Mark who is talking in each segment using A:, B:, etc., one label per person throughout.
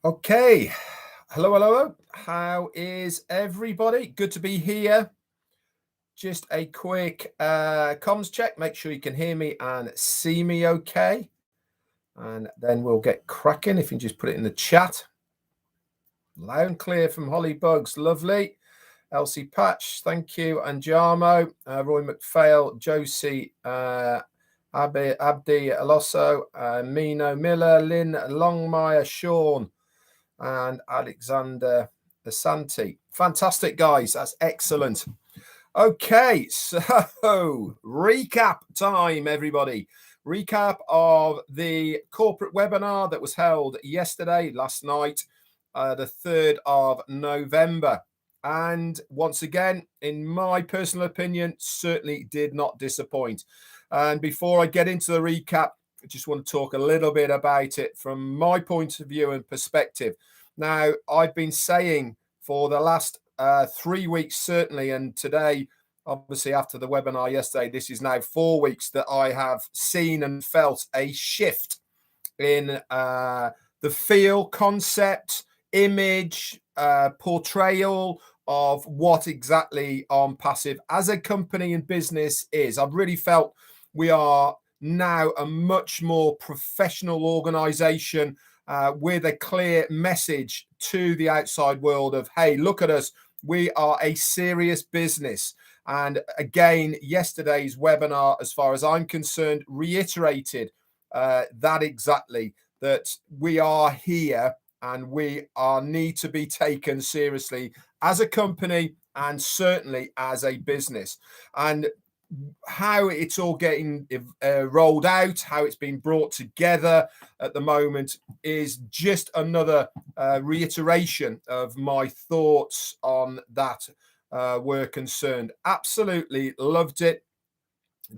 A: Okay. Hello, hello. How is everybody? Good to be here. Just a quick comms check. Make sure you can hear me and see me okay. And then we'll get cracking. If you can just put it in the chat. Loud and clear from Holly Bugs. Lovely. Elsie Patch, thank you. And Jarmo, Roy McPhail, Josie, Abdi Alosso, Mino Miller, Lynn Longmire, Sean, and Alexander Asante. Fantastic, guys. That's excellent. Okay, so recap time, everybody. Recap of the corporate webinar that was held yesterday, last night, the 3rd of November. And once again, in my personal opinion, certainly did not disappoint. And before I get into the recap, I just want to talk a little bit about it from my point of view and perspective. Now, I've been saying for the last 3 weeks, certainly, and today, obviously, after the webinar yesterday, this is now 4 weeks that I have seen and felt a shift in the feel, concept, image, portrayal of what exactly ONPASSIVE as a company and business is. I've really felt we are now a much more professional organization with a clear message to the outside world of, hey, look at us. We are a serious business. And again, yesterday's webinar, as far as I'm concerned, reiterated that exactly, that we are here and we need to be taken seriously as a company and certainly as a business. And how it's all getting rolled out, how it's been brought together at the moment is just another reiteration of my thoughts on that were concerned. Absolutely loved it.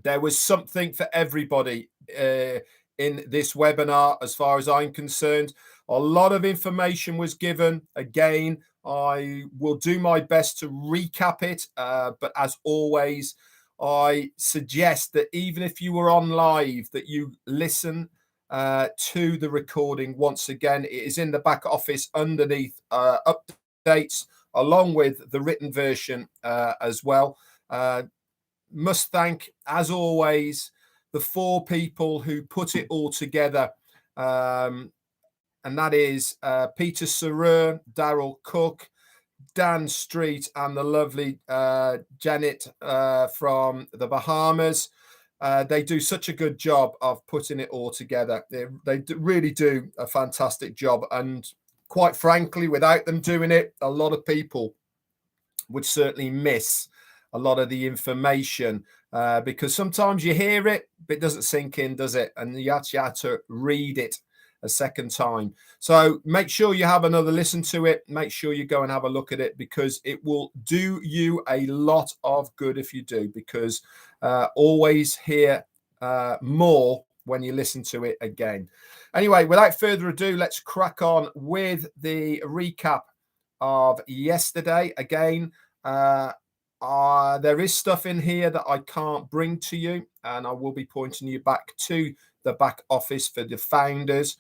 A: There was something for everybody in this webinar, as far as I'm concerned. A lot of information was given. Again, I will do my best to recap it, but as always, I suggest that even if you were on live, that you listen to the recording. Once again, it is in the back office underneath updates, along with the written version as well. Must thank, as always, the 4 people who put it all together. And that is Peter Sarer, Daryl Cook, Dan Street, and the lovely Janet from the Bahamas. They do such a good job of putting it all together. They really do a fantastic job. And quite frankly, without them doing it, a lot of people would certainly miss a lot of the information because sometimes you hear it, but it doesn't sink in, does it? And you actually have to read it a second time. So make sure you have another listen to it. Make sure you go and have a look at it, because it will do you a lot of good if you do, because always hear more when you listen to it again. Anyway, without further ado, let's crack on with the recap of yesterday. Again, there is stuff in here that I can't bring to you, and I will be pointing you back to the back office for the founders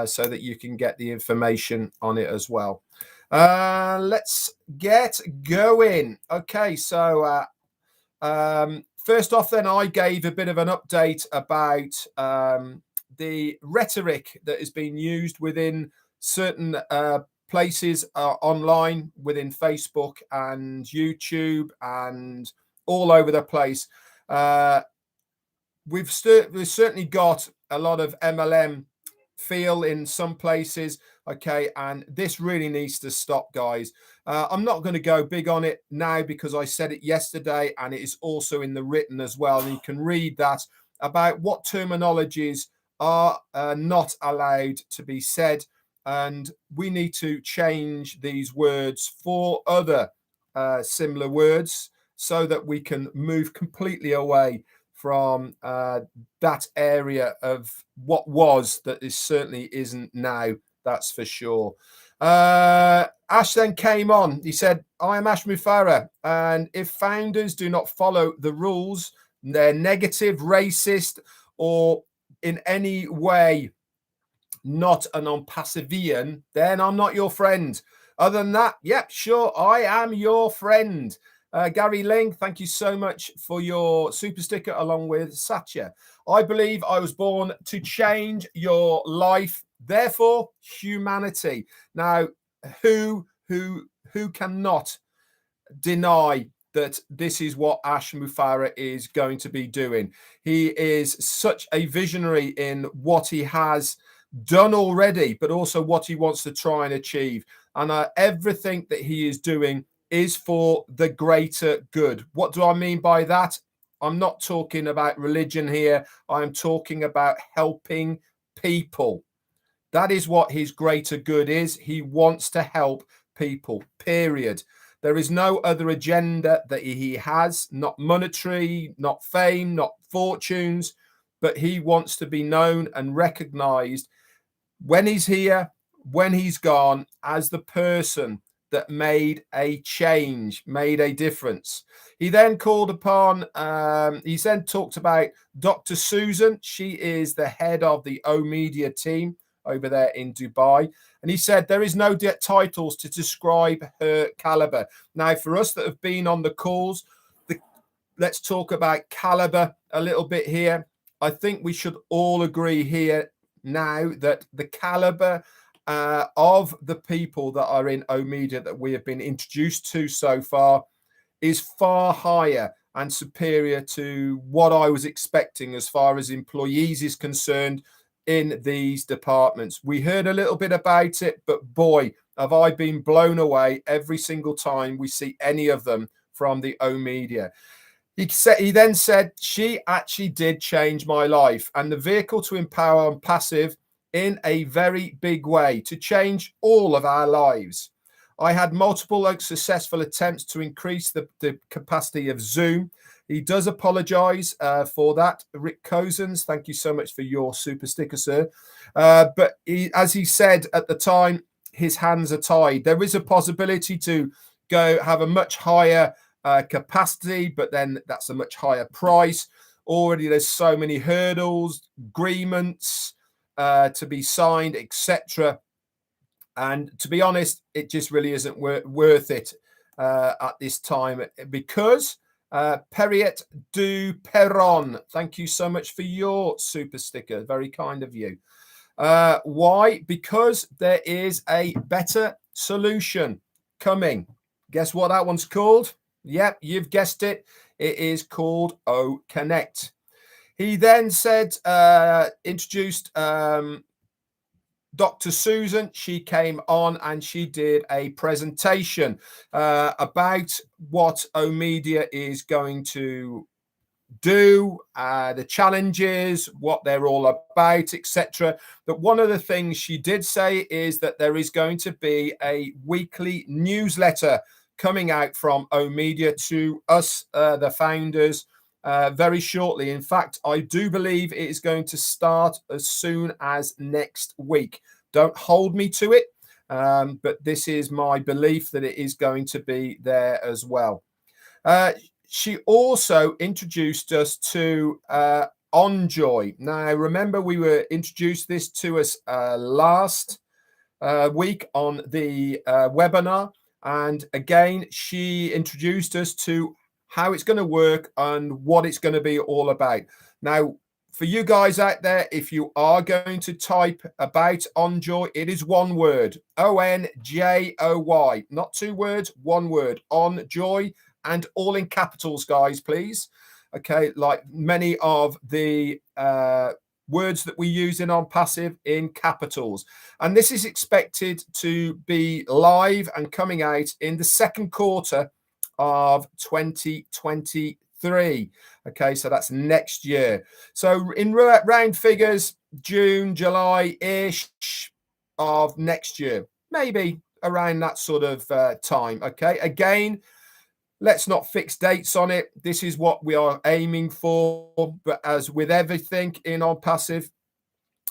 A: so that you can get the information on it as well. Let's get going. Okay, so first off then, I gave a bit of an update about the rhetoric that is being used within certain places online, within Facebook and YouTube and all over the place. We've certainly got a lot of MLM feel in some places, okay, and this really needs to stop, guys. I'm not going to go big on it now because I said it yesterday, and it is also in the written as well, and you can read that about what terminologies are not allowed to be said, and we need to change these words for other similar words so that we can move completely away from that area of what was that is certainly isn't now, that's for sure. Ash then came on. He said, I am Ash Mufara, and if founders do not follow the rules, they're negative, racist, or in any way not an ONPASSIVEan, then I'm not your friend. Other than that, yep, sure, I am your friend. Gary Ling, thank you so much for your super sticker along with Satya. I believe I was born to change your life, therefore humanity. Now, who cannot deny that this is what Ash Mufareh is going to be doing? He is such a visionary in what he has done already, but also what he wants to try and achieve. And everything that he is doing is for the greater good. What do I mean by that? I'm not talking about religion here. I'm talking about helping people. That is what his greater good is. He wants to help people, period. There is no other agenda that he has, not monetary, not fame, not fortunes, but he wants to be known and recognized when he's here, when he's gone, as the person that made a change, made a difference. He then called upon, he then talked about Dr. Susan. She is the head of the O Media team over there in Dubai. And he said there is no titles to describe her caliber. Now, for us that have been on the calls, let's talk about caliber a little bit here. I think we should all agree here now that the caliber of the people that are in O Media that we have been introduced to so far is far higher and superior to what I was expecting as far as employees is concerned in these departments. We heard a little bit about it, but boy, have I been blown away every single time we see any of them from the O Media. He then said, she actually did change my life and the vehicle to empower ONPASSIVE in a very big way to change all of our lives. I had multiple successful attempts to increase the capacity of Zoom. He does apologize for that. Rick Cozens, thank you so much for your super sticker, sir. But as he said at the time, his hands are tied. There is a possibility to go have a much higher capacity, but then that's a much higher price. Already there's so many hurdles, agreements to be signed, etc. And to be honest, it just really isn't worth it at this time because Perriet du Perron, thank you so much for your super sticker. Very kind of you. Why? Because there is a better solution coming. Guess what that one's called? Yep, you've guessed it. It is called O Connect. He then said, introduced Dr. Susan. She came on and she did a presentation about what O Media is going to do, the challenges, what they're all about, etc. But one of the things she did say is that there is going to be a weekly newsletter coming out from O Media to us, the founders, very shortly. In fact, I do believe it is going to start as soon as next week. Don't hold me to it, but this is my belief that it is going to be there as well. She also introduced us to OnJoy. Now, remember, we were introduced this to us last week on the webinar. And again, she introduced us to how it's going to work and what it's going to be all about. Now, for you guys out there, if you are going to type about OnJoy, it is one word, ONJOY, not two words, one word, OnJoy, and all in capitals, guys, please. Okay, like many of the words that we use in ONPASSIVE in capitals. And this is expected to be live and coming out in the second quarter of 2023. Okay, so that's next year. So in round figures, June, July-ish of next year, maybe around that sort of time. Okay, again, let's not fix dates on it. This is what we are aiming for. But as with everything in ONPASSIVE,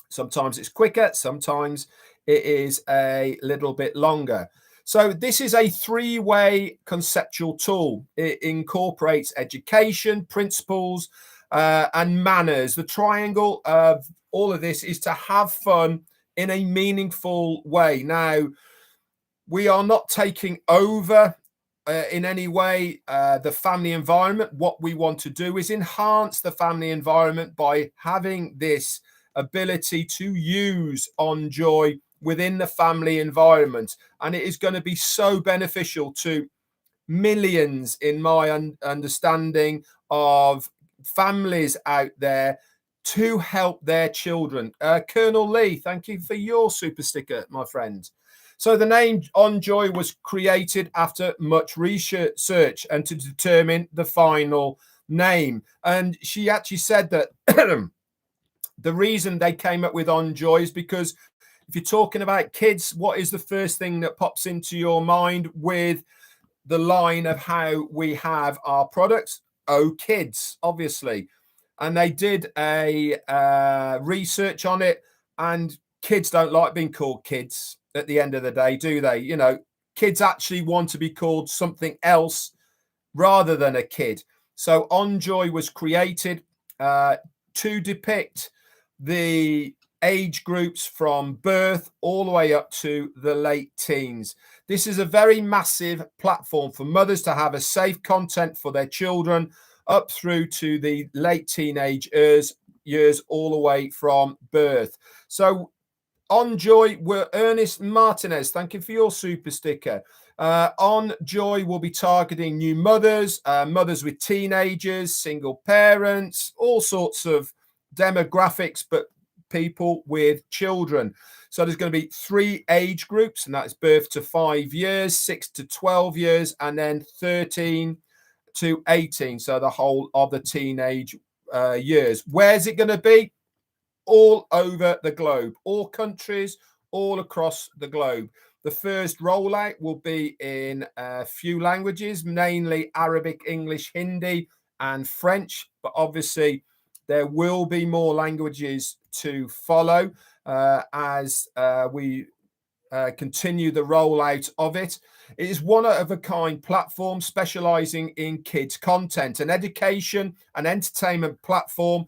A: sometimes it's quicker, sometimes it is a little bit longer. So this is a three-way conceptual tool. It incorporates education, principles, and manners. The triangle of all of this is to have fun in a meaningful way. Now, we are not taking over in any way the family environment. What we want to do is enhance the family environment by having this ability to use OnJoy within the family environment, and it is going to be so beneficial to millions, in my understanding, of families out there to help their children. Colonel Lee, thank you for your super sticker, my friend. So the name OnJoy was created after much research and to determine the final name. And she actually said that the reason they came up with OnJoy is because if you're talking about kids, what is the first thing that pops into your mind with the line of how we have our products? Oh, kids, obviously. And they did a research on it, and kids don't like being called kids at the end of the day, do they? You know, kids actually want to be called something else rather than a kid. So OnJoy was created to depict the age groups from birth all the way up to the late teens. This is a very massive platform for mothers to have a safe content for their children up through to the late teenage years all the way from birth. So OnJoy, we're Ernest Martinez. Thank you for your super sticker. OnJoy will be targeting new mothers, mothers with teenagers, single parents, all sorts of demographics, but people with children. So there's going to be 3 age groups, and that's birth to 5 years, 6 to 12 years, and then 13 to 18. So the whole of the teenage years. Where's it going to be? All over the globe, all countries, all across the globe. The first rollout will be in a few languages, mainly Arabic, English, Hindi, and French. But obviously, there will be more languages to follow as we continue the rollout of it. It is one of a kind platform specializing in kids content, an education and entertainment platform.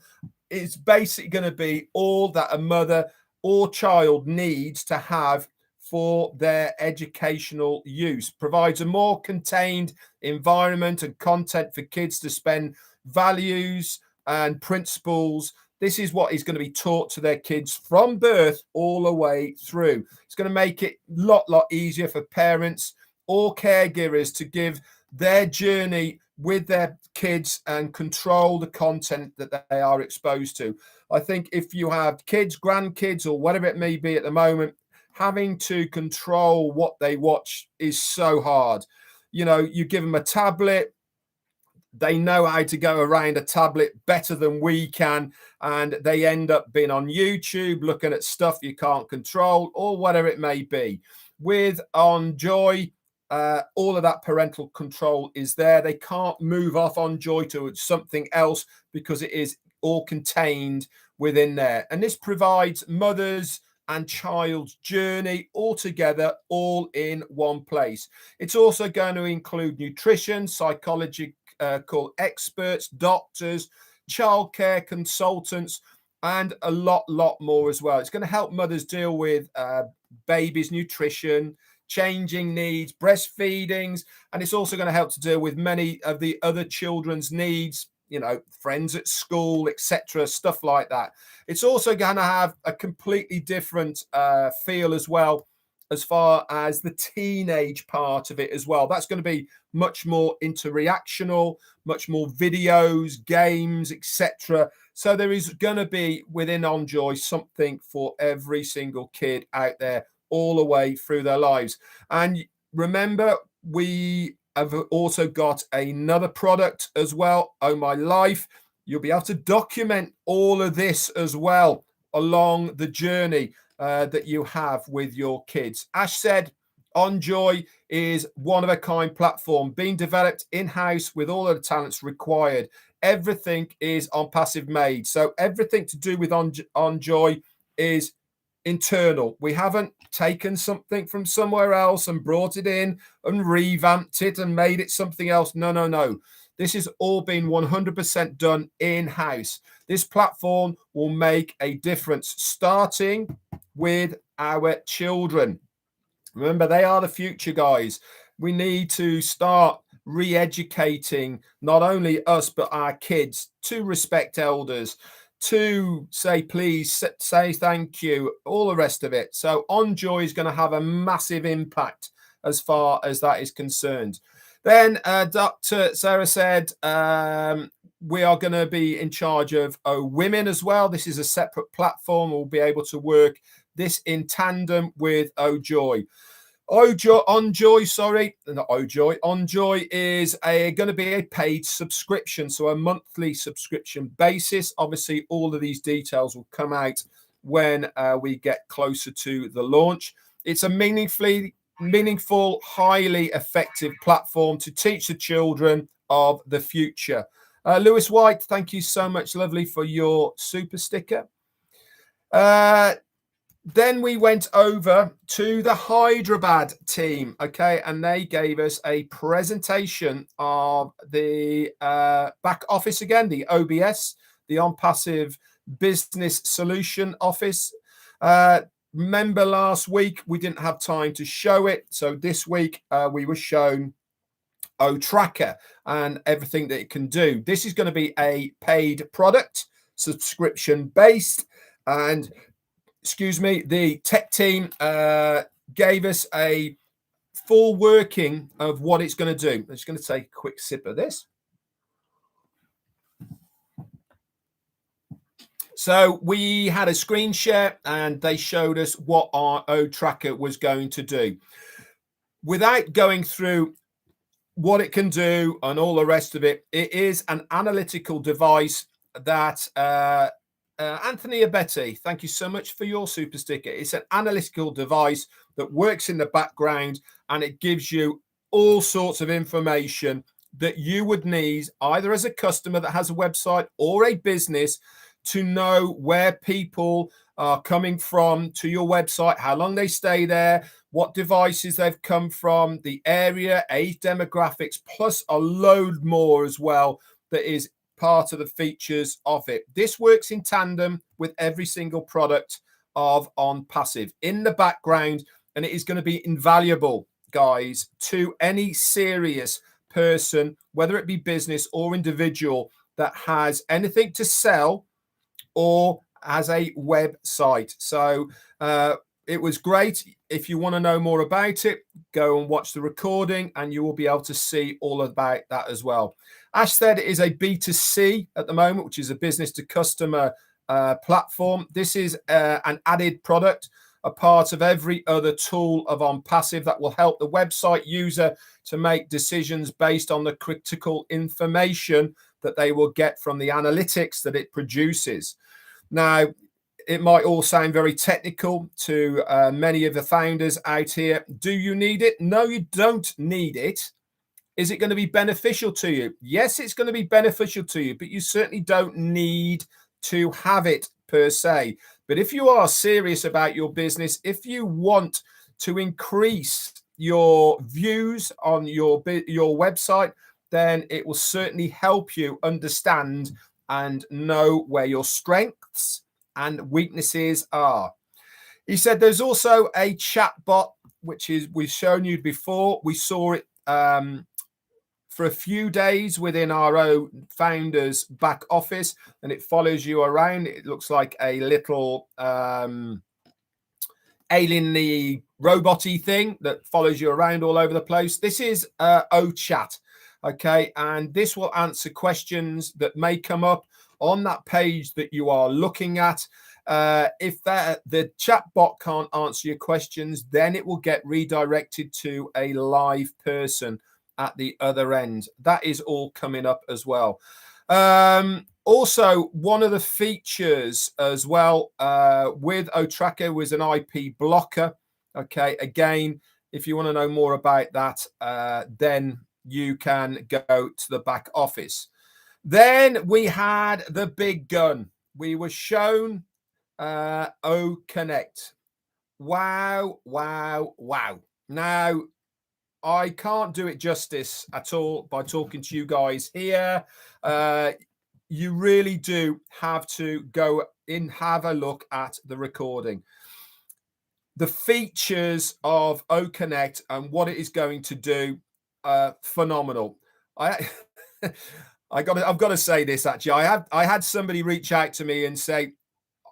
A: It's basically going to be all that a mother or child needs to have for their educational use. Provides a more contained environment and content for kids to spend values and principles. This is what is going to be taught to their kids from birth all the way through. It's going to make it a lot easier for parents or caregivers to give their journey with their kids and control the content that they are exposed to. I think if you have kids, grandkids, or whatever it may be at the moment, having to control what they watch is so hard. You know, you give them a tablet, they know how to go around a tablet better than we can, and they end up being on YouTube looking at stuff you can't control or whatever it may be. With OnJoy, all of that parental control is there. They can't move off OnJoy to something else because it is all contained within there. And this provides mothers and child's journey all together, all in one place. It's also going to include nutrition, psychological experts, doctors, childcare consultants, and a lot more as well. It's going to help mothers deal with babies' nutrition, changing needs, breastfeedings, and it's also going to help to deal with many of the other children's needs, you know, friends at school, etc., stuff like that. It's also going to have a completely different feel as well, as far as the teenage part of it as well. That's going to be much more interactional, much more videos, games, etc. So there is going to be within OnJoy something for every single kid out there all the way through their lives. And remember, we have also got another product as well, Oh My Life. You'll be able to document all of this as well along the journey that you have with your kids. Ash said, OnJoy is one of a kind platform being developed in-house with all of the talents required. Everything is ONPASSIVE made. So everything to do with OnJoy is internal. We haven't taken something from somewhere else and brought it in and revamped it and made it something else. No. This has all been 100% done in-house. This platform will make a difference starting with our children. Remember, they are the future, guys. We need to start re-educating not only us, but our kids to respect elders, to say please, say thank you, all the rest of it. So OnJoy is going to have a massive impact as far as that is concerned. Then Dr. Sarah said, we are going to be in charge of Women as well. This is a separate platform. We'll be able to work this in tandem with ONJoy. ONJoy, sorry, not ONJoy. ONJoy is going to be a paid subscription, so a monthly subscription basis. Obviously, all of these details will come out when we get closer to the launch. It's a meaningful, highly effective platform to teach the children of the future. Lewis White, thank you so much, lovely, for your super sticker. Then we went over to the Hyderabad team, okay, and they gave us a presentation of the back office again, the OBS, the ONPASSIVE Business Solution Office. Remember last week we didn't have time to show it, so this week we were shown Tracker and everything that it can do. This is going to be a paid product, subscription based, and excuse me, the tech team gave us a full working of what it's going to do. I'm just going to take a quick sip of this. So we had a screen share and they showed us what our Tracker was going to do. Without going through what it can do and all the rest of it, it is an analytical device that Anthony Abeti, thank you so much for your super sticker. It's an analytical device that works in the background and it gives you all sorts of information that you would need either as a customer that has a website or a business to know where people are coming from to your website, how long they stay there, what devices they've come from, the area, age demographics, plus a load more as well that is part of the features of it. This works in tandem with every single product of ONPASSIVE in the background, and it is going to be invaluable, guys, to any serious person, whether it be business or individual, that has anything to sell or has a website. So it was great. If you want to know more about it, go and watch the recording and you will be able to see all about that as well. Ash said it is a B2C at the moment, which is a business to customer platform. This is an added product, a part of every other tool of ONPASSIVE that will help the website user to make decisions based on the critical information that they will get from the analytics that it produces. Now, it might all sound very technical to many of the founders out here. Do you need it? No, you don't need it. Is it going to be beneficial to you? Yes, it's going to be beneficial to you, but you certainly don't need to have it per se. But if you are serious about your business, if you want to increase your views on your website, then it will certainly help you understand and know where your strengths and weaknesses are. He said there's also a chat bot, which is we've shown you before. We saw it for a few days within our own founders back office, and it follows you around. It looks like a little alien-y robot-y thing that follows you around all over the place. This is OChat, okay, and this will answer questions that may come up on that page that you are looking at. If the chat bot can't answer your questions, then it will get redirected to a live person at the other end. That is all coming up as well. Also, one of the features as well with Tracker was an IP blocker. Okay, again, if you want to know more about that, then you can go to the back office. Then we had the big gun. We were shown Connect. Wow, wow, wow. Now, I can't do it justice at all by talking to you guys here. You really do have to go in, have a look at the recording. the features of OConnect and what it is going to do, phenomenal. I've got to say this, actually. I had somebody reach out to me and say,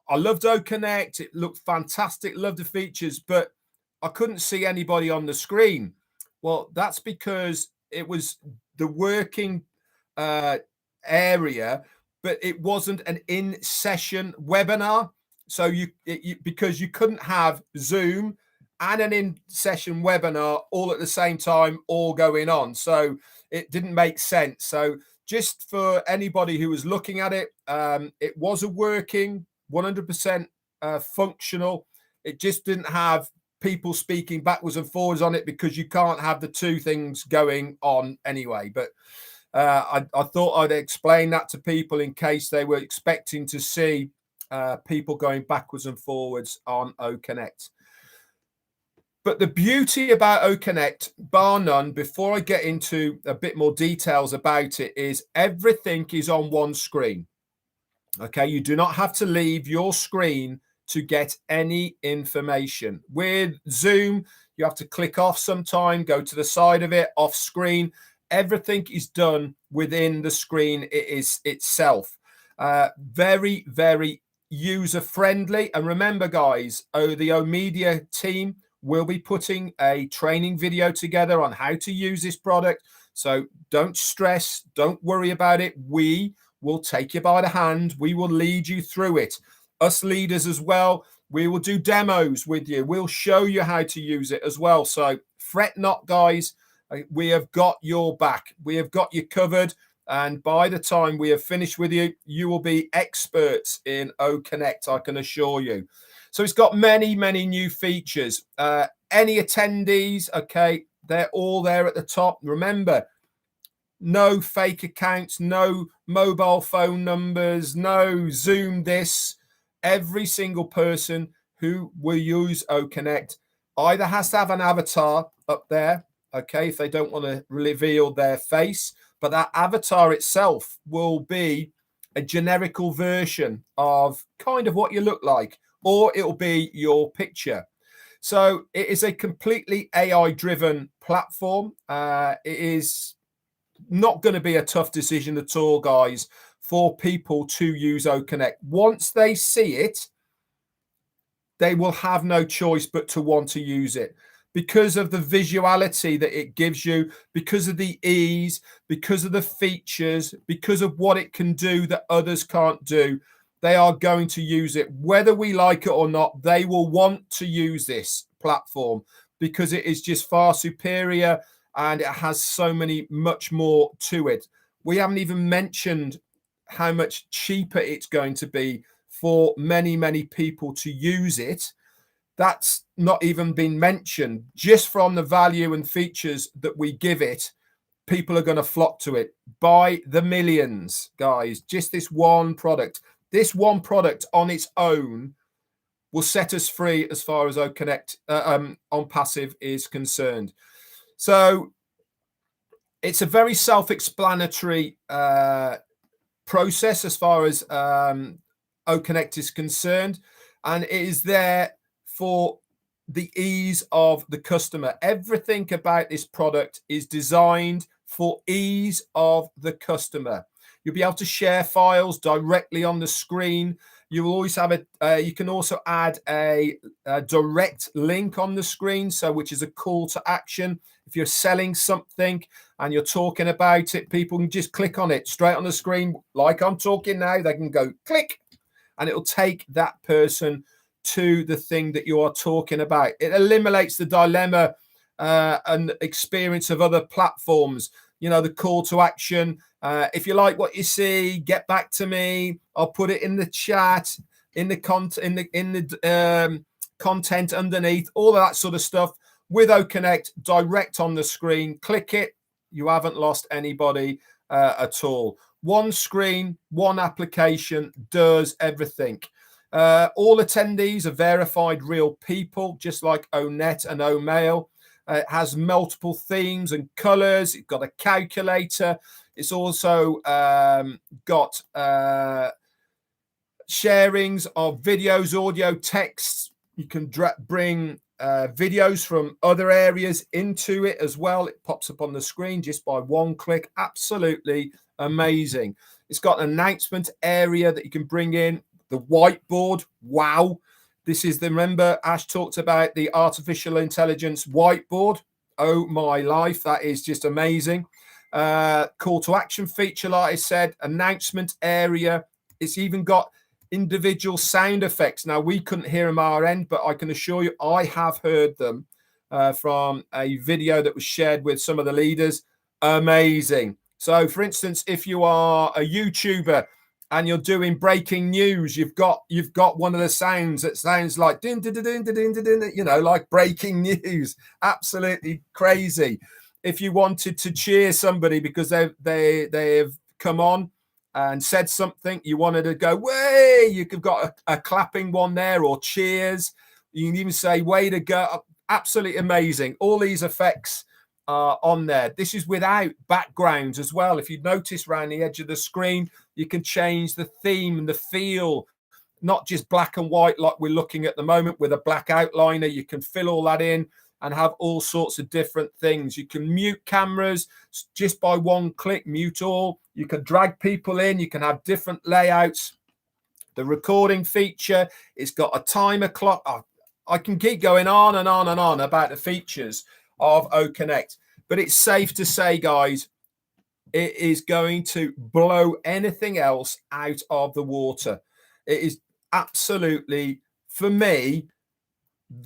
A: I loved OConnect. It looked fantastic. Loved the features, but I couldn't see anybody on the screen. Well, that's because it was the working area, but it wasn't an in-session webinar. So because you couldn't have Zoom and an in-session webinar all at the same time, all going on. So it didn't make sense. So just for anybody who was looking at it, it was a working 100% functional. It just didn't have people speaking backwards and forwards on it, because you can't have the two things going on anyway. But I thought I'd explain that to people in case they were expecting to see people going backwards and forwards on OConnect. But the beauty about OConnect, bar none, before I get into a bit more details about it, is everything is on one screen. Okay, you do not have to leave your screen to get any information. With Zoom, you have to click off sometime, go to the side of it, off screen. Everything is done within the screen it is itself. Very, very user-friendly. And remember, guys, the OMedia team will be putting a training video together on how to use this product. So don't stress, don't worry about it. We will take you by the hand. We will lead you through it. Us leaders as well, we will do demos with you. We'll show you how to use it as well. So fret not, guys. We have got your back. We have got you covered. And by the time we have finished with you, you will be experts in OConnect, I can assure you. So it's got many, many new features. Any attendees, okay, they're all there at the top. Remember, no fake accounts, no mobile phone numbers, no Zoom this. Every single person who will use OConnect either has to have an avatar up there, okay, if they don't want to reveal their face, but that avatar itself will be a generical version of kind of what you look like, or it'll be your picture. So it is a completely AI-driven platform. It is not going to be a tough decision at all, guys, for people to use OConnect. Once they see it, they will have no choice but to want to use it, because of the visuality that it gives you, because of the ease, because of the features, because of what it can do that others can't do. They are going to use it. Whether we like it or not, they will want to use this platform because it is just far superior and it has so much more to it. We haven't even mentioned how much cheaper it's going to be for many, many people to use it. That's not even been mentioned. Just from the value and features that we give it, people are going to flock to it by the millions, guys. Just this one product. This one product on its own will set us free as far as OConnect ONPASSIVE is concerned. So it's a very self-explanatory process as far as OConnect is concerned, and it is there for the ease of the customer. Everything about this product is designed for ease of the customer. You'll be able to share files directly on the screen. You will always have you can also add a direct link on the screen, so which is a call to action. If you're selling something and you're talking about it, people can just click on it straight on the screen, like I'm talking now. They can go click, and it'll take that person to the thing that you are talking about. It eliminates the dilemma and experience of other platforms. You know, the call to action. If you like what you see, get back to me. I'll put it in the chat, in the content underneath, all of that sort of stuff. With OConnect, direct on the screen, click it. You haven't lost anybody at all. One screen, one application does everything. All attendees are verified real people, just like ONET and OMail. It has multiple themes and colors. It's got a calculator. It's also got sharings of videos, audio, texts, You can bring videos from other areas into it as well. It pops up on the screen just by one click. Absolutely amazing. It's got an announcement area that you can bring in. The whiteboard. Wow. This is the, remember Ash talked about the artificial intelligence whiteboard. Oh my life. That is just amazing. Call to action feature, like I said, announcement area. It's even got individual sound effects. Now, we couldn't hear them our end, but I can assure you I have heard them from a video that was shared with some of the leaders. Amazing. So, for instance, if you are a YouTuber and you're doing breaking news, you've got one of the sounds that sounds like din, din, din, din, din, din, din, you know, like breaking news. Absolutely crazy. If you wanted to cheer somebody because they've come on and said something, you wanted to go, way, you could got a clapping one there, or cheers. You can even say, way to go. Absolutely amazing. All these effects are on there. This is without backgrounds as well. If you notice around the edge of the screen, you can change the theme and the feel, not just black and white like we're looking at the moment with a black outliner. You can fill all that in and have all sorts of different things. You can mute cameras just by one click, mute all. You can drag people in. You can have different layouts. The recording feature, it's got a timer clock. Oh, I can keep going on and on and on about the features of OConnect. But it's safe to say, guys, it is going to blow anything else out of the water. It is absolutely, for me,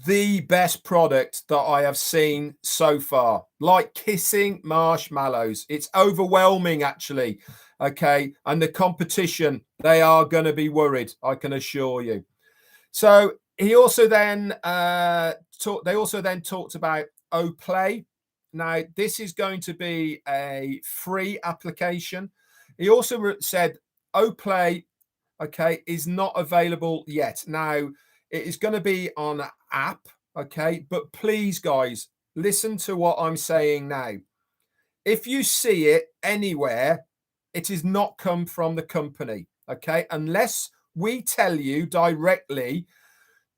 A: the best product that I have seen so far. Like kissing marshmallows. It's overwhelming, actually. Okay. And the competition, they are going to be worried, I can assure you. So he also then talked about OPlay. Now, this is going to be a free application. He also said OPlay, okay, is not available yet. Now, it is going to be on an app, okay? But please, guys, listen to what I'm saying now. If you see it anywhere, it is not come from the company, okay? Unless we tell you directly,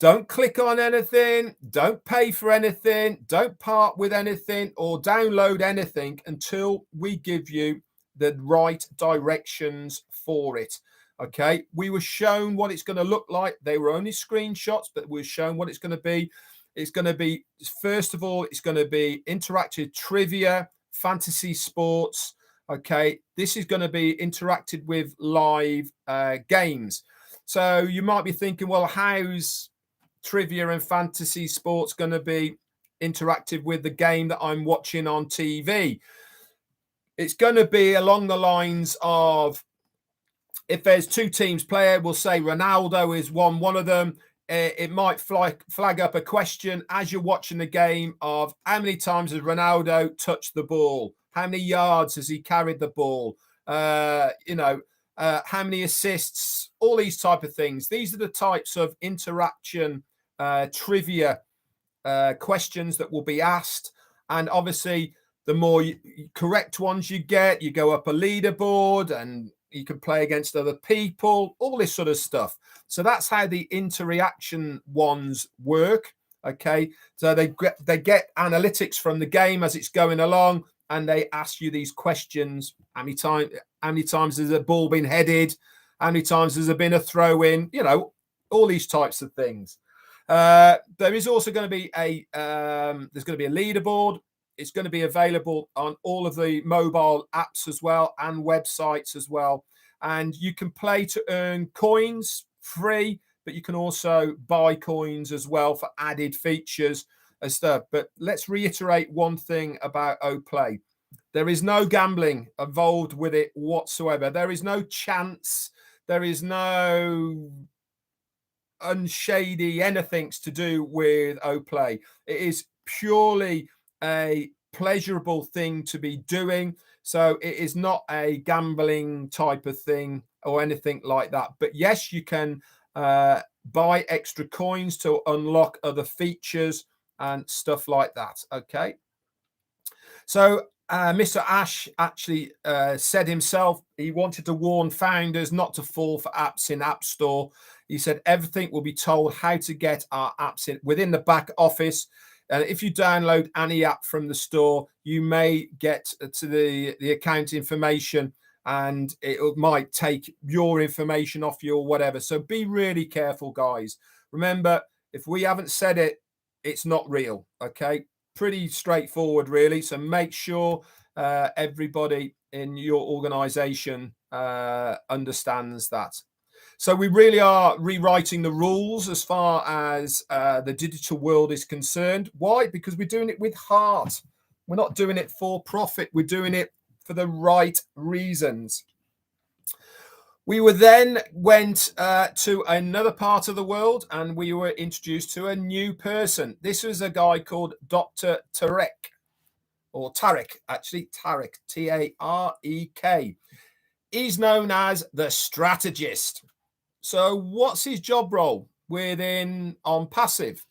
A: don't click on anything, don't pay for anything, don't part with anything or download anything until we give you the right directions for it. Okay, we were shown what it's going to look like. They were only screenshots, but we were shown what it's going to be. It's going to be, first of all, it's going to be interactive trivia, fantasy sports. Okay, this is going to be interacted with live games. So you might be thinking, well, how's trivia and fantasy sports going to be interactive with the game that I'm watching on TV? It's going to be along the lines of, if there's two teams player, we'll say Ronaldo is one of them. It might flag up a question as you're watching the game of how many times has Ronaldo touched the ball? How many yards has he carried the ball? How many assists? All these type of things. These are the types of interaction trivia questions that will be asked. And obviously, the more correct ones you get, you go up a leaderboard and you can play against other people, all this sort of stuff. So that's how the interaction ones work. Okay, so they get analytics from the game as it's going along, and they ask you these questions: how many times has a ball been headed? How many times has there been a throw in? You know, all these types of things. There is also going to be a leaderboard. It's going to be available on all of the mobile apps as well and websites as well. And you can play to earn coins free, but you can also buy coins as well for added features and stuff. But let's reiterate one thing about OPlay. There is no gambling involved with it whatsoever. There is no chance. There is no unshady anything to do with OPlay. It is purely a pleasurable thing to be doing. So it is not a gambling type of thing or anything like that. But yes, you can buy extra coins to unlock other features and stuff like that. Okay. So Mr. Ash actually said himself he wanted to warn founders not to fall for apps in App Store. He said everything will be told how to get our apps in within the back office. And if you download any app from the store, you may get to the account information, and it might take your information off you or whatever. So be really careful, guys. Remember, if we haven't said it, it's not real. Okay. Pretty straightforward, really. So make sure everybody in your organization understands that. So we really are rewriting the rules as far as the digital world is concerned. Why? Because we're doing it with heart. We're not doing it for profit. We're doing it for the right reasons. We were then went to another part of the world, and we were introduced to a new person. This was a guy called Dr. Tarek, or Tarek, actually, Tarek, T-A-R-E-K. He's known as the strategist. So what's his job role within ONPASSIVE?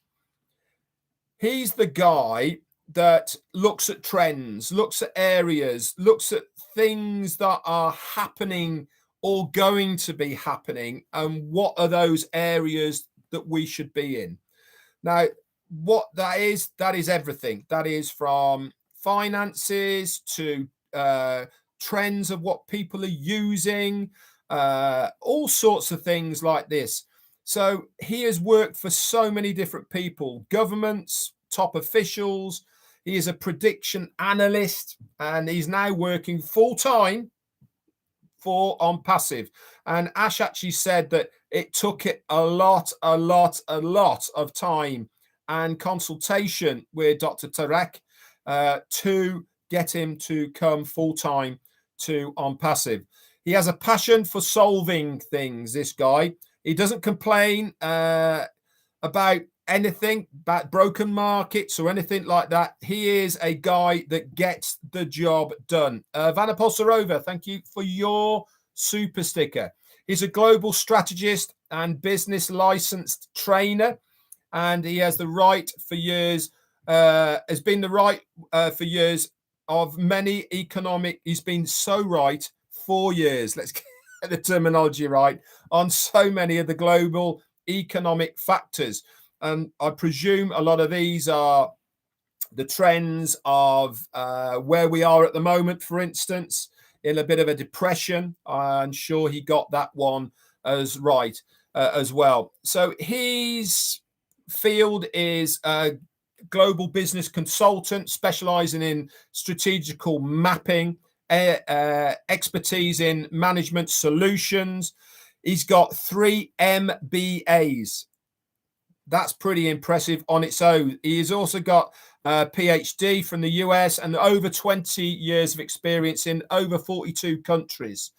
A: He's the guy that looks at trends, looks at areas, looks at things that are happening or going to be happening, and what are those areas that we should be in. Now, what that is everything. That is from finances to trends of what people are using, all sorts of things like this. So he has worked for so many different people, governments, top officials. He is a prediction analyst, and he's now working full-time for ONPASSIVE. And Ash actually said that it took it a lot of time and consultation with Dr. Tarek to get him to come full-time to ONPASSIVE. He has a passion for solving things, this guy. He doesn't complain about anything, about broken markets or anything like that. He is a guy that gets the job done. Vanna Polsarova, thank you for your super sticker. He's a global strategist and business licensed trainer, and he has the right for years, has been the right for years of many economic, he's been so right 4 years, let's get the terminology right, on so many of the global economic factors. And I presume a lot of these are the trends of where we are at the moment, for instance, in a bit of a depression. I'm sure he got that one as right as well. So his field is a global business consultant specializing in strategical mapping, expertise in management solutions. He's got 3 MBAs. That's pretty impressive on its own. He has also got a PhD from the US and over 20 years of experience in over 42 countries.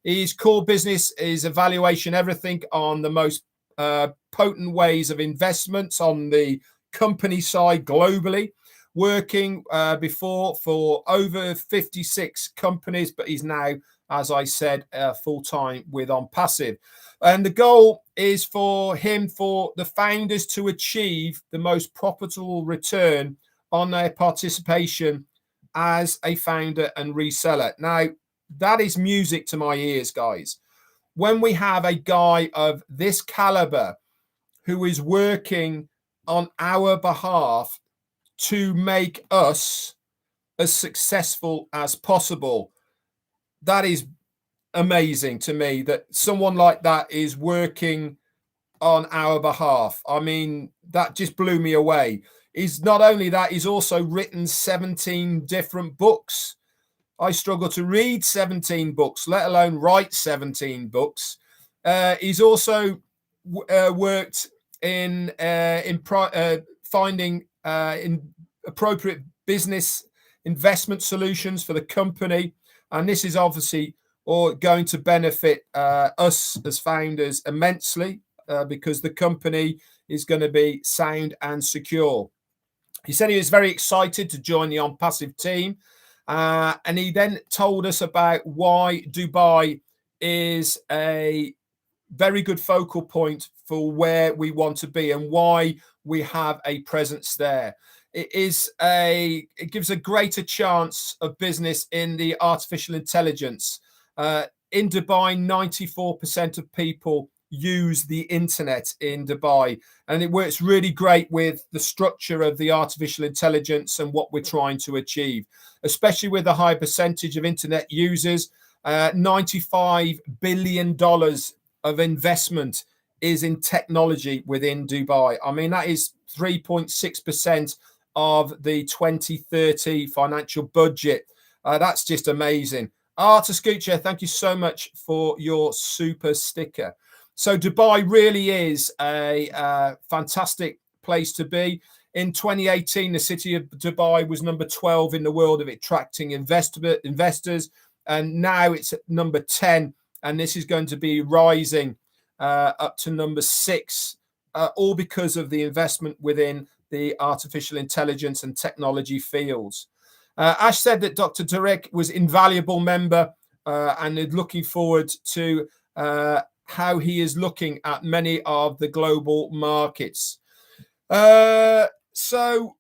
A: His core business is evaluation everything on the most potent ways of investments on the company side globally, working before for over 56 companies, but he's now, as I said, full-time with ONPASSIVE. And the goal is for him, for the founders to achieve the most profitable return on their participation as a founder and reseller. Now, that is music to my ears, guys. When we have a guy of this caliber who is working on our behalf to make us as successful as possible, that is amazing to me, that someone like that is working on our behalf. I mean, that just blew me away. He's not only that, he's also written 17 different books. I struggle to read 17 books, let alone write 17 books. He's also worked in finding in appropriate business investment solutions for the company, and this is obviously going to benefit us as founders immensely because the company is going to be sound and secure. He said he was very excited to join the ONPASSIVE team, and he then told us about why Dubai is a very good focal point for where we want to be and why we have a presence there. it gives a greater chance of business in the artificial intelligence. In Dubai, 94% of people use the internet in Dubai, and it works really great with the structure of the artificial intelligence and what we're trying to achieve, especially with the high percentage of internet users. $95 billion of investment is in technology within Dubai. I mean, that is 3.6% of the 2030 financial budget. That's just amazing. Arta Scoocher, thank you so much for your super sticker. So Dubai really is a fantastic place to be. In 2018, the city of Dubai was number 12 in the world of attracting investors, and now it's at number 10, and this is going to be rising up to number 6, all because of the investment within the artificial intelligence and technology fields. Ash said that Dr. Tarek was an invaluable member and is looking forward to how he is looking at many of the global markets. So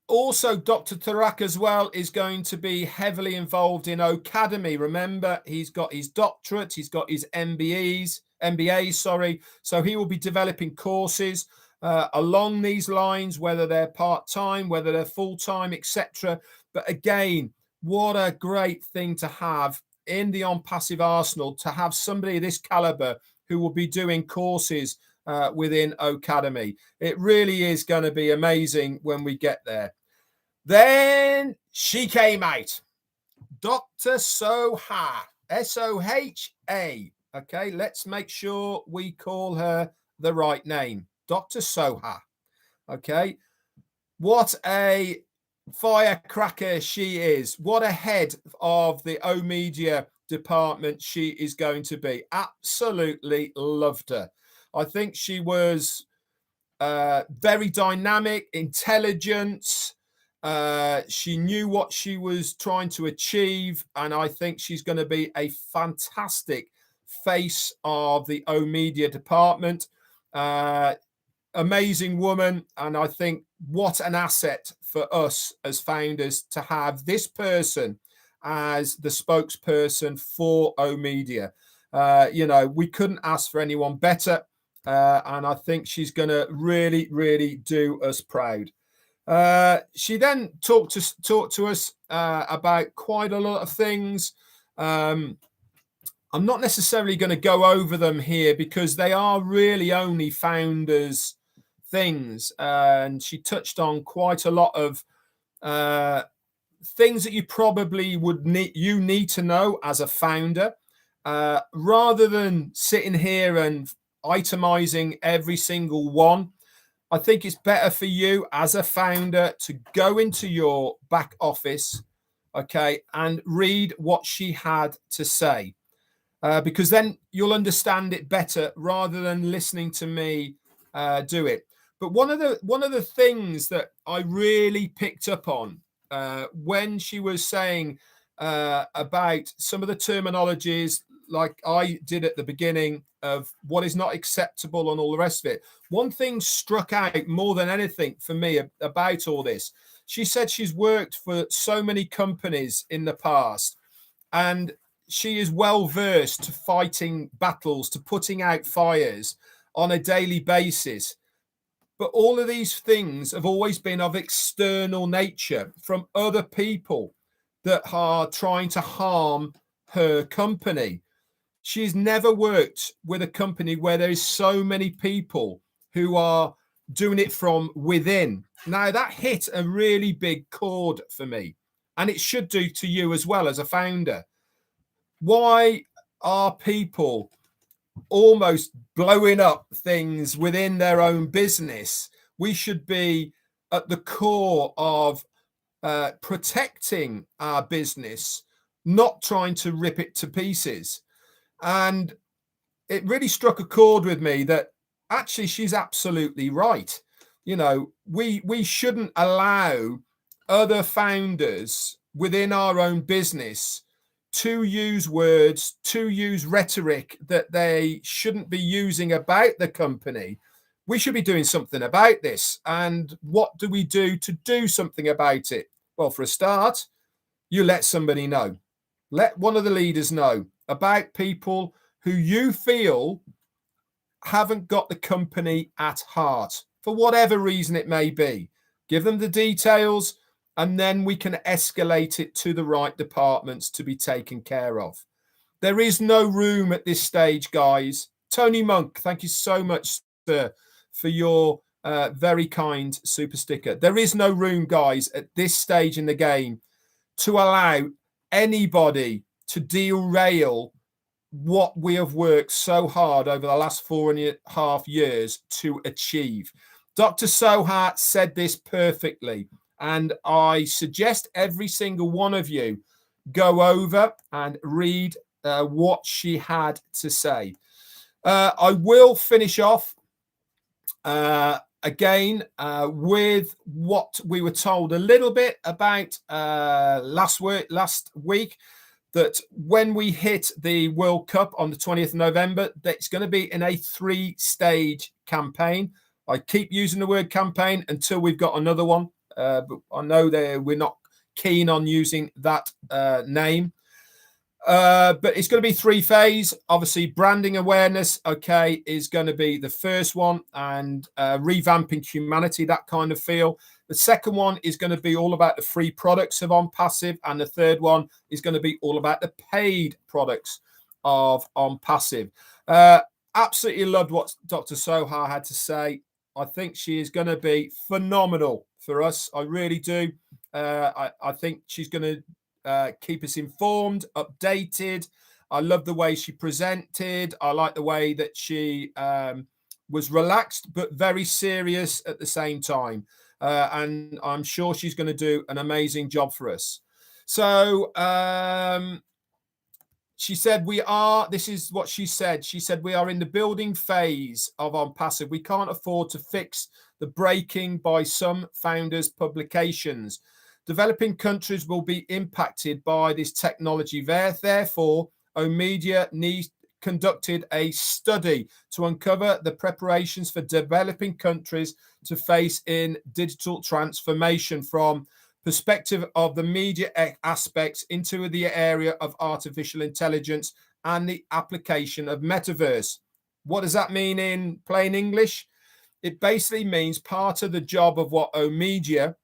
A: also Dr. Tarak as well is going to be heavily involved in Academy. Remember, he's got his doctorate, he's got his MBAs, sorry. So he will be developing courses along these lines, whether they're part-time, whether they're full-time, etc. But again, what a great thing to have in the ONPASSIVE arsenal, to have somebody of this caliber who will be doing courses within Academy. It really is going to be amazing when we get there. Then she came out, Dr. Soha, S-O-H-A. Okay, let's make sure we call her the right name, Dr. Soha. Okay, what a firecracker she is. What a head of the O Media department she is going to be. Absolutely loved her. I think she was very dynamic, intelligent. She knew what she was trying to achieve, and I think she's going to be a fantastic face of the O Media department. Amazing woman, and I think what an asset for us as founders to have this person as the spokesperson for O Media. You know, we couldn't ask for anyone better, and I think she's going to really, really do us proud. She then talked to us about quite a lot of things. I'm not necessarily going to go over them here because they are really only founders' things, and she touched on quite a lot of things that you probably would need to know as a founder, rather than sitting here and itemizing every single one. I think it's better for you as a founder to go into your back office, okay, and read what she had to say, because then you'll understand it better rather than listening to me do it. But one of the things that I really picked up on when she was saying about some of the terminologies, like I did at the beginning, of what is not acceptable and all the rest of it. One thing struck out more than anything for me about all this. She said she's worked for so many companies in the past, and she is well versed to fighting battles, to putting out fires on a daily basis. But all of these things have always been of external nature, from other people that are trying to harm her company. She's never worked with a company where there is so many people who are doing it from within. Now, that hit a really big chord for me, and it should do to you as well as a founder. Why are people almost blowing up things within their own business? We should be at the core of protecting our business, not trying to rip it to pieces. And it really struck a chord with me that actually she's absolutely right. You know, we shouldn't allow other founders within our own business to use words, to use rhetoric that they shouldn't be using about the company, we should be doing something about this. And what do we do to do something about it? Well, for a start, you let somebody know. Let one of the leaders know about people who you feel haven't got the company at heart, for whatever reason it may be. Give them the details, and then we can escalate it to the right departments to be taken care of. There is no room at this stage, guys. Tony Monk, thank you so much, sir, for your very kind super sticker. There is no room, guys, at this stage in the game to allow anybody to derail what we have worked so hard over the last 4.5 years to achieve. Dr. Soha said this perfectly, and I suggest every single one of you go over and read what she had to say. I will finish off again with what we were told a little bit about last week, that when we hit the World Cup on the 20th of November, that's going to be in a 3-stage campaign. I keep using the word campaign until we've got another one, but I know that we're not keen on using that name. But it's going to be 3-phase. Obviously, branding awareness, okay, is going to be the first one, and revamping humanity, that kind of feel. The second one is going to be all about the free products of ONPASSIVE, and the third one is going to be all about the paid products of ONPASSIVE. Absolutely loved what Dr. Soha had to say. I think she is going to be phenomenal for us. I really do. I think she's going to keep us informed, updated. I love the way she presented. I like the way that she was relaxed but very serious at the same time. And I'm sure she's going to do an amazing job for us. So she said this is what she said. She said, we are in the building phase of ONPASSIVE. We can't afford to fix the breaking by some founders' publications. Developing countries will be impacted by this technology. Therefore, OMedia conducted a study to uncover the preparations for developing countries to face in digital transformation from perspective of the media aspects into the area of artificial intelligence and the application of metaverse. What does that mean in plain English? It basically means part of the job of what OMedia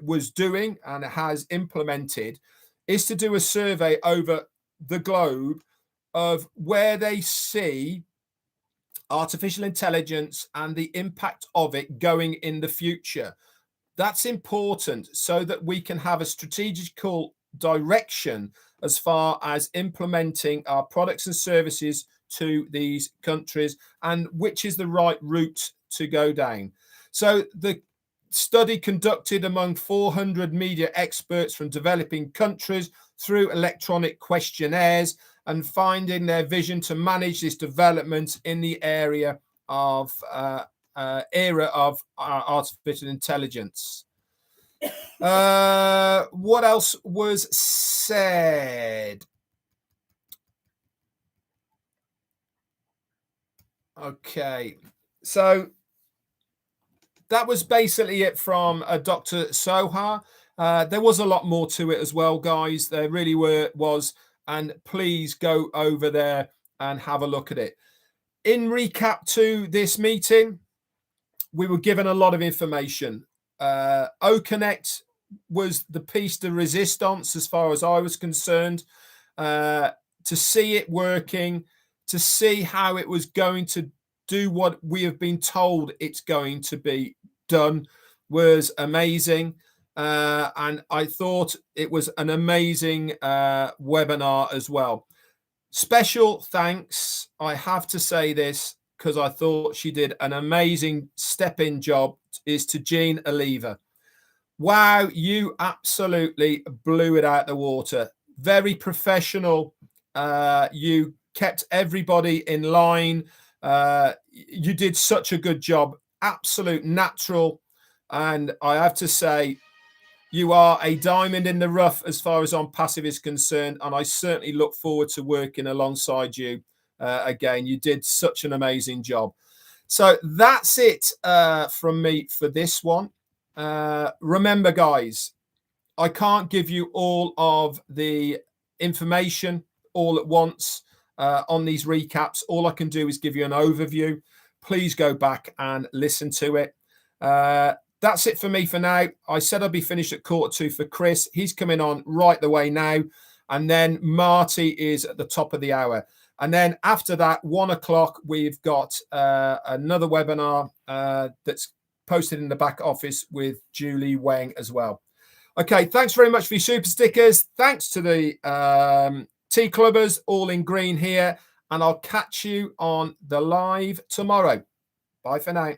A: was doing and has implemented is to do a survey over the globe of where they see artificial intelligence and the impact of it going in the future. That's important so that we can have a strategical direction as far as implementing our products and services to these countries and which is the right route to go down. So the study conducted among 400 media experts from developing countries through electronic questionnaires and finding their vision to manage this development in the area of era of artificial intelligence. What else was said? Okay, so that was basically it from Dr. Soha. There was a lot more to it as well, guys. There really was. And please go over there and have a look at it. In recap to this meeting, we were given a lot of information. OConnect was the piece de resistance as far as I was concerned. To see it working, to see how it was going to do what we have been told it's going to be done was amazing. And I thought it was an amazing webinar as well. Special thanks, I have to say this because I thought she did an amazing step-in job, is to Jean Oliva. Wow, you absolutely blew it out the water. Very professional. You kept everybody in line. You did such a good job. Absolute natural. And I have to say, you are a diamond in the rough as far as ONPASSIVE is concerned, and I certainly look forward to working alongside you again. You did such an amazing job. So that's it from me for this one. Remember, guys, I can't give you all of the information all at once on these recaps. All I can do is give you an overview. Please go back and listen to it. That's it for me for now. I said I'd be finished at 1:45 for Chris. He's coming on right the way now. And then Marty is at the top of the hour. And then after that, 1 o'clock, we've got another webinar that's posted in the back office with Julie Wang as well. Okay, thanks very much for your super stickers. Thanks to the tea clubbers, all in green here. And I'll catch you on the live tomorrow. Bye for now.